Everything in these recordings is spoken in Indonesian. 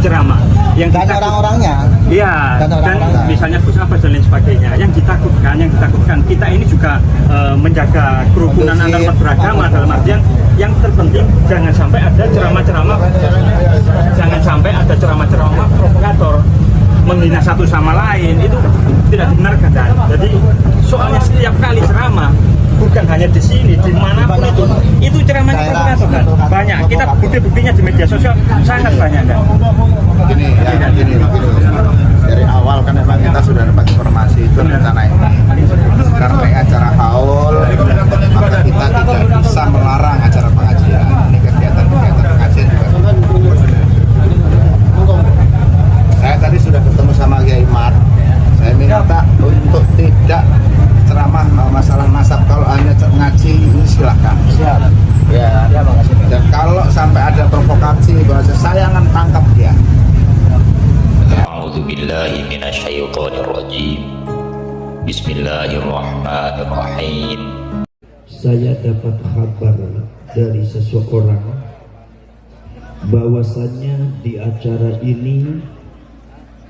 ceramah yang dan orang-orangnya. Iya, dan orang-orangnya. misalnya Gus Abbas dan lain sebagainya. Yang ditakutkan kita ini juga menjaga kerukunan antar umat beragama, dalam artian yang terpenting jangan sampai ada ceramah-ceramah provokator menghina satu sama lain, itu tidak dibenarkan kan. Jadi soalnya setiap kali ceramah, bukan hanya di sini, dimanapun itu ceramahnya provokator kan. Banyak, kita bukti-buktinya di media sosial sangat banyak kan. Gini, dari awal kan memang kita sudah dapat informasi itu rencana ini. Karena acara haul, maka kita tidak bisa melarang acara pengajian. Ini kegiatan-kegiatan pengajian juga. Saya tadi sudah ketemu sama Kiai Mat. Saya minta untuk tidak ceramah masalah nasab. Kalau hanya ngaji ini silahkan. Siap. Ya, makasih. dan kalau sampai ada provokasi bahasa saya akan tangkap dia. A'udzu billahi minasyaitonir rajim. Bismillahirrahmanirrahim. Saya dapat kabar dari seseorang bahwasannya di acara ini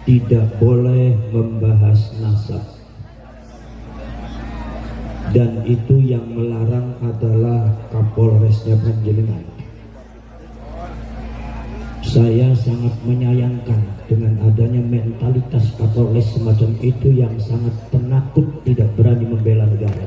tidak boleh membahas nasab, dan itu yang melarang adalah Kapolresnya Panjenengan. Saya sangat menyayangkan dengan adanya mentalitas Kapolres semacam itu yang sangat penakut, tidak berani membela negara.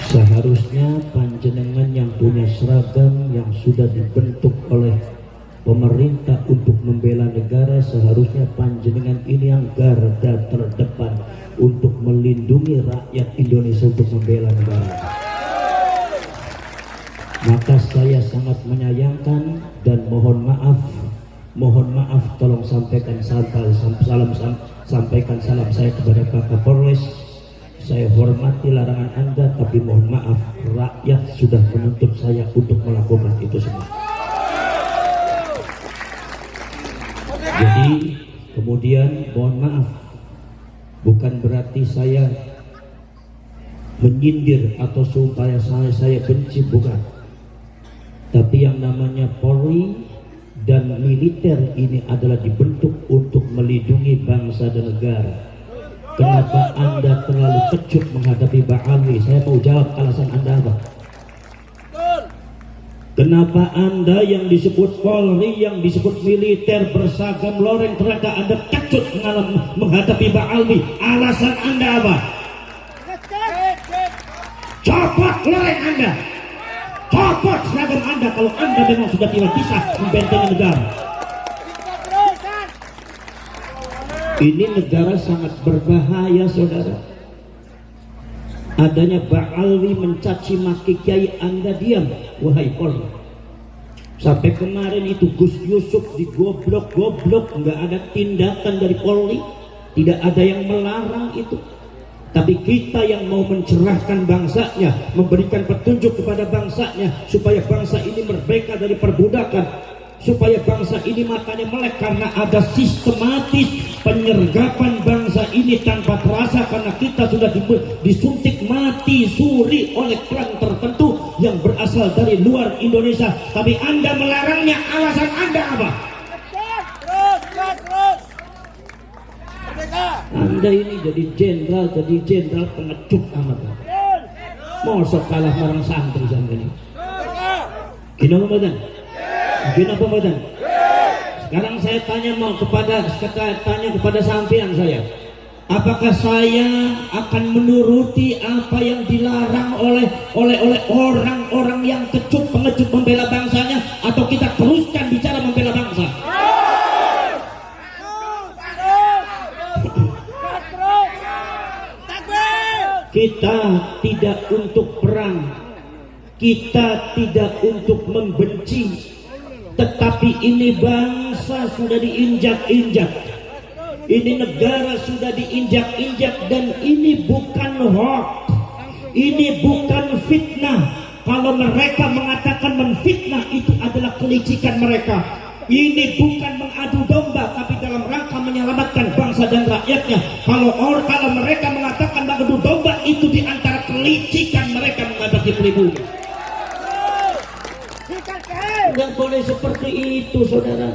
Seharusnya Panjenengan yang punya seragam yang sudah dibentuk oleh pemerintah untuk membela negara, seharusnya Panjenengan ini yang garda terdepan untuk melindungi rakyat Indonesia, untuk membela negara. Maka saya sangat menyayangkan dan mohon maaf, tolong sampaikan sampaikan salam saya kepada Pak Kapolres. Saya hormati larangan Anda, tapi mohon maaf, rakyat sudah menuntut saya untuk melakukan itu semua. Jadi kemudian mohon maaf, bukan berarti saya menyindir atau supaya saya benci, bukan. Tapi yang namanya Polri dan militer ini adalah dibentuk untuk melindungi bangsa dan negara. Kenapa Anda terlalu kecut menghadapi Ba'alwi? Saya mau jawab alasan Anda apa? Kenapa Anda yang disebut Polri, yang disebut militer berseragam loreng ternyata Anda kecut menghadapi Ba'alwi? Alasan Anda apa? Copot loreng Anda, copot seragam Anda kalau Anda memang sudah tidak bisa membentengi negara. Ini negara sangat berbahaya, saudara. Adanya Ba'alwi mencaci maki kiai, Anda diam, wahai Polri. Sampai kemarin itu Gus Yusuf digoblok-goblok, nggak ada tindakan dari Polri, tidak ada yang melarang itu. Tapi kita yang mau mencerahkan bangsanya, memberikan petunjuk kepada bangsanya supaya bangsa ini merdeka dari perbudakan, supaya bangsa ini matanya melek karena ada sistematis penyergapan bangsa ini tanpa terasa, karena kita sudah disuntik mati suri oleh klan tertentu yang berasal dari luar Indonesia. Tapi Anda melarangnya, alasan Anda apa? Anda ini jadi jenderal pengecut amat. Mosok kalah marang santri sampai ini. Gina Ramadan. Sekarang saya tanya kepada sampean saya, apakah saya akan menuruti apa yang dilarang oleh orang-orang yang pengecut membela bangsanya, atau kita teruskan bicara membela bangsa? Kita tidak untuk perang, kita tidak untuk membenci, tetapi ini bangsa sudah diinjak-injak, ini negara sudah diinjak-injak, dan ini bukan hoax, ini bukan fitnah. Kalau mereka mengatakan menfitnah, itu adalah kelicikan mereka. Ini bukan mengadu domba, tapi dalam rangka menyelamatkan bangsa dan rakyatnya. Kalau mereka mengatakan mengadu domba, itu diantara kelicikan mereka menghadapi pribumi. Nggak boleh seperti itu, saudara.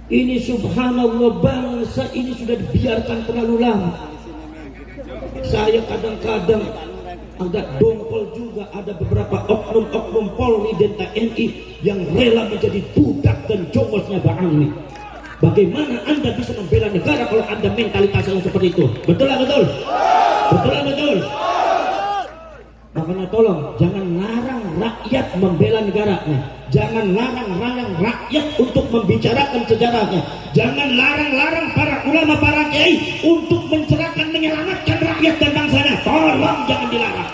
Ini subhanallah, bangsa ini sudah dibiarkan terlalu lama. Saya kadang-kadang agak dongkol juga, ada beberapa oknum-oknum Polri dan TNI yang rela menjadi budak dan jongosnya Pak Alwi. Bagaimana Anda bisa membela negara kalau Anda mentalitasnya seperti itu? Betul lah, betul? Betul lah, betul? Makanya tolong jangan larang rakyat membela negaranya, jangan larang-larang rakyat untuk membicarakan sejarahnya, jangan larang-larang para ulama, para kiai untuk mencerahkan, menyelamatkan rakyat dan bangsanya. Tolong jangan dilarang,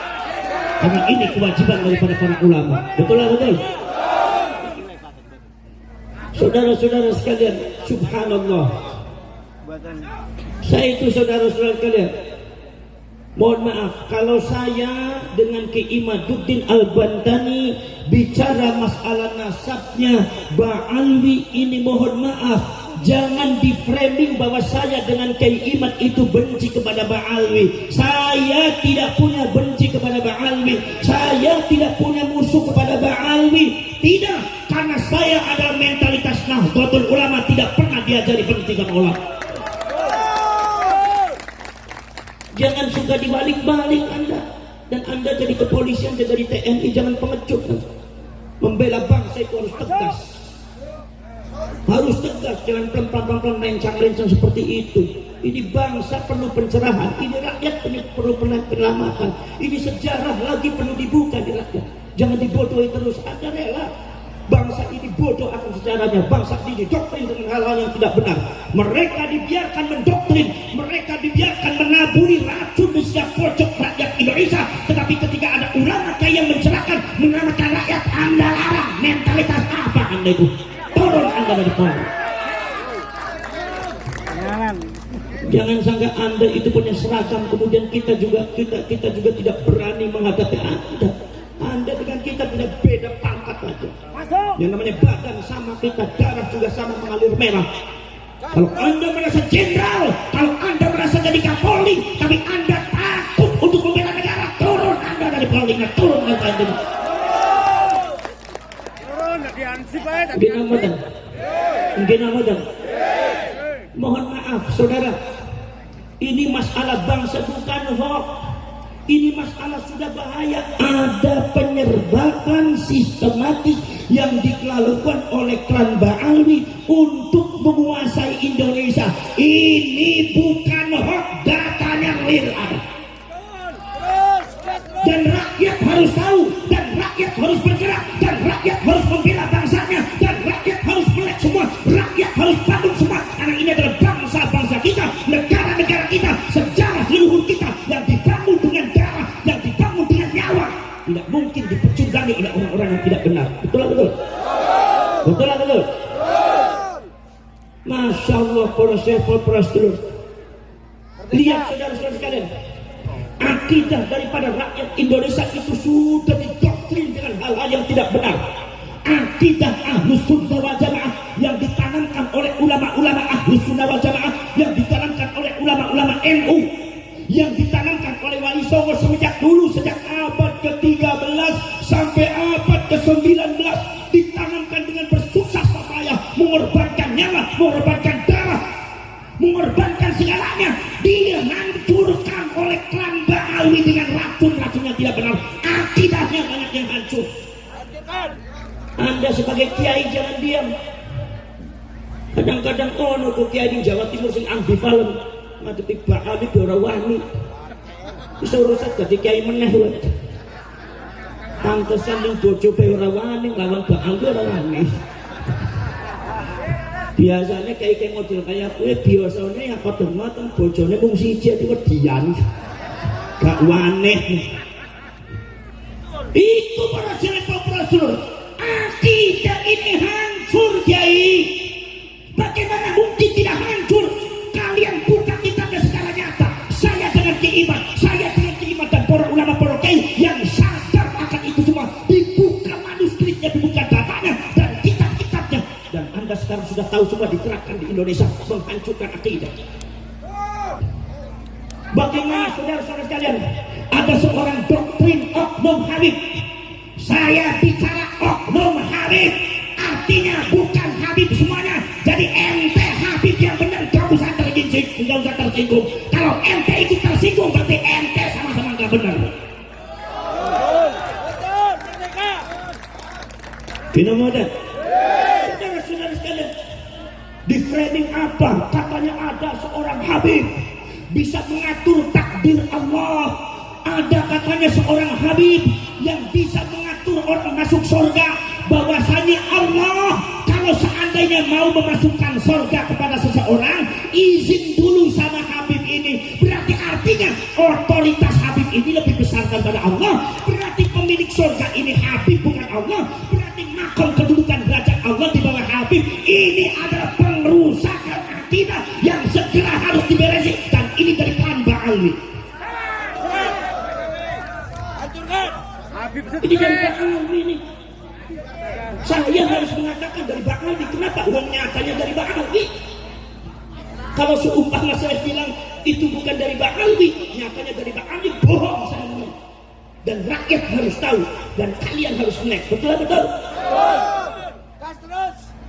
karena ini kewajiban daripada para ulama. Betul lah, betul? Saudara-saudara sekalian, subhanallah, saya itu saudara-saudara sekalian, mohon maaf kalau saya dengan Ki Imaduddin Al-Bantani bicara masalah nasabnya Ba'alwi ini, mohon maaf, jangan di framing bahwa saya dengan Kiai Imad itu benci kepada Ba'alwi. Saya tidak punya benci kepada Ba'alwi, saya tidak punya musuh kepada Ba'alwi, tidak, karena saya adalah mentalitas Nahdlatul Ulama, tidak pernah diajari benci kepada ulama. Jangan suka dibalik-balik Anda, dan Anda jadi kepolisian, jadi TNI, jangan pengecut. Membela bangsa itu harus tegas, harus tegas, jangan pelan-pelan lencang-lencang seperti itu. Ini bangsa perlu pencerahan, ini rakyat perlu penyelamatan, ini sejarah lagi perlu dibuka di rakyat. Jangan dibodohi terus. Anda rela bangsa ini bodoh akan sejarahnya, bangsa ini didoktrin dengan hal-hal yang tidak benar. Mereka dibiarkan mendoktrin, mereka dibiarkan menaburi racun di setiap pojok rakyat Indonesia. Tetapi ketika ada ulama yang mencerahkan, menyelamatkan rakyat, Anda larang. Mentalitas apa Anda itu? Turun Anda dari pohon. Jangan sangka Anda itu punya seragam, kemudian kita juga tidak berani menghadapi Anda. Anda dengan kita tidak beda pangkat aja. Yang namanya badan sama kita, darah juga sama mengalir merah. Kalau Anda merasa jenderal, kalau Anda merasa jadi Kapolri, tapi Anda takut untuk membela negara, turun Anda dari Polri, turun Anda. Gimana? Mohon maaf, saudara. Ini masalah bangsa bukan hoax. Ini masalah sudah bahaya. Ada penyerbakan sistematis yang dilakukan oleh klan Ba'alwi untuk menguasai Indonesia. Ini bukan hoax, datanya real ada. Dan rakyat harus tahu, dan rakyat harus bergerak, dan rakyat harus membela bangsanya, dan rakyat harus melek semua, rakyat harus bangun semua. Karena ini adalah bangsa-bangsa kita, negara-negara kita, sejarah leluhur kita yang dibangun dengan darah, yang dibangun dengan nyawa. Tidak mungkin dipecundangi oleh orang-orang yang tidak benar. Betul lah, betul? Betul lah, betul? Masya Allah, para syekh, para sedulur. Lihat saudara-saudara sekalian, akidah daripada rakyat Indonesia itu sudah didoktrin dengan hal-hal yang tidak benar. Akidah Ahlus Sunnah wal Jamaah yang ditanamkan oleh ulama-ulama Ahlus Sunnah wal Jamaah, yang ditanamkan oleh ulama-ulama NU, yang ditanamkan oleh Wali Songo sejak dulu, sejak abad ke-13 sampai abad ke-19, ditanamkan dengan bersusah payah, mengorbankan nyawa, mengorbankan darah, mengorbankan segalanya. Dihancurkan oleh klan Ba'alwi dengan racun-racun yang tidak benar. Akidahnya banyak yang hancur. Anda sebagai kiai jangan diam. Kadang-kadang ono kok kiai di Jawa Timur sing ambivalen, ngadepi Ba'alwi ora wani. Wis urusan dadi kiai meneh wae. Pantesan ning bojo pe ora wani, lawan Ba'alwi ora wani. Biasanya kayak model kayak gue, biasanya yang kau dengar kan bojone mung siji itu kedian, gak waneh. Itu para selebgram, akidah ini hancur, Kiai. Bagaimana mungkin tidak hancur? Kalian buka kitabnya secara nyata. Saya dengan Ki Imad dan para ulama, para kiai yang sadar akan itu semua, dibuka manuskripnya, dibuka datanya dan kitab-kitabnya. Dan Anda sekarang sudah tahu semua diterapkan di Indonesia, menghancurkan akidah. Bagaimana saudara-saudara sekalian, ada seorang doktrin Oknum Habib. Saya bicara Oknum Habib. Habib. Artinya bukan Habib semuanya. Jadi ente Habib yang benar, gak usah tersinggung. Kalau ente ikut tersinggung berarti ente sama-sama gak benar. Bina modern. Saudara-saudara sekalian, di framing apa? Katanya ada seorang Habib bisa mengatur takdir Allah. Ada katanya seorang Habib yang bisa mengatur orang masuk surga. Bahwasanya Allah kalau seandainya mau memasukkan surga kepada seseorang, izin dulu sama Habib ini. Berarti artinya otoritas Habib ini lebih besar daripada Allah. Berarti pemilik surga ini Habib bukan Allah. Berarti makom kedudukan derajat Allah di bawah Habib. Ini adalah pengrusakan akidah yang segera harus diberesin. Dan ini dari Tanba Alwi. Ini dari Pak Alwi ini. Saya harus mengatakan dari Pak Alwi. Kenapa? Uang nyatanya dari Pak Alwi. Kalau seumpama saya bilang itu bukan dari Pak Alwi, nyatanya dari Pak Alwi, bohong saya. Dan rakyat harus tahu, dan kalian harus melek. Betul?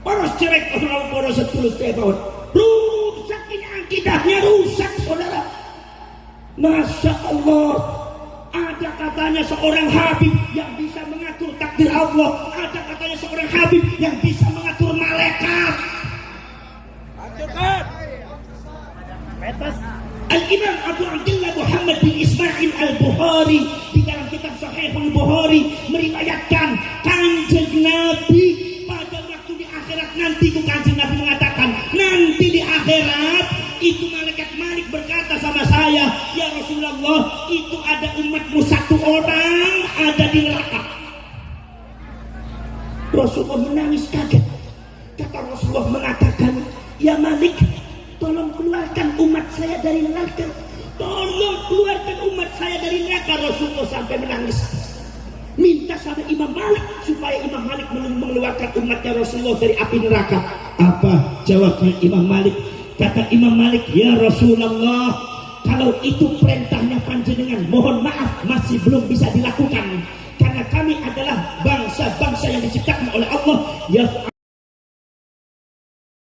Poros cerek orang poros 10 tahun. Rusak ini akidahnya, rusak saudara. Masya Allah. Ada katanya seorang Habib yang bisa mengatur takdir Allah. Ada katanya seorang Habib yang bisa mengatur malaikat. Al-Imam Abu Abdullah Muhammad bin Ismail Al-Bukhari di dalam kitab Sahih Al-Bukhari meriwayatkan Kanjeng Nabi pada waktu di akhirat nanti, itu Kanjeng Nabi mengatakan nanti di akhirat itu malaikat Malik berkata sama saya, ya Rasulullah, itu ada umatmu satu orang ada di neraka. Rasulullah menangis kaget. Kata Rasulullah mengatakan, ya Malik, tolong keluarkan umat saya dari neraka. Tolong keluarkan umat saya dari neraka. Rasulullah sampai menangis. Minta sama Imam Malik supaya Imam Malik mengeluarkan umatnya Rasulullah dari api neraka. Apa jawabnya Imam Malik? Kata Imam Malik, ya Rasulullah, kalau itu perintahnya panjenengan, mohon maaf masih belum bisa dilakukan. Karena kami adalah bangsa-bangsa yang diciptakan oleh Allah. Ya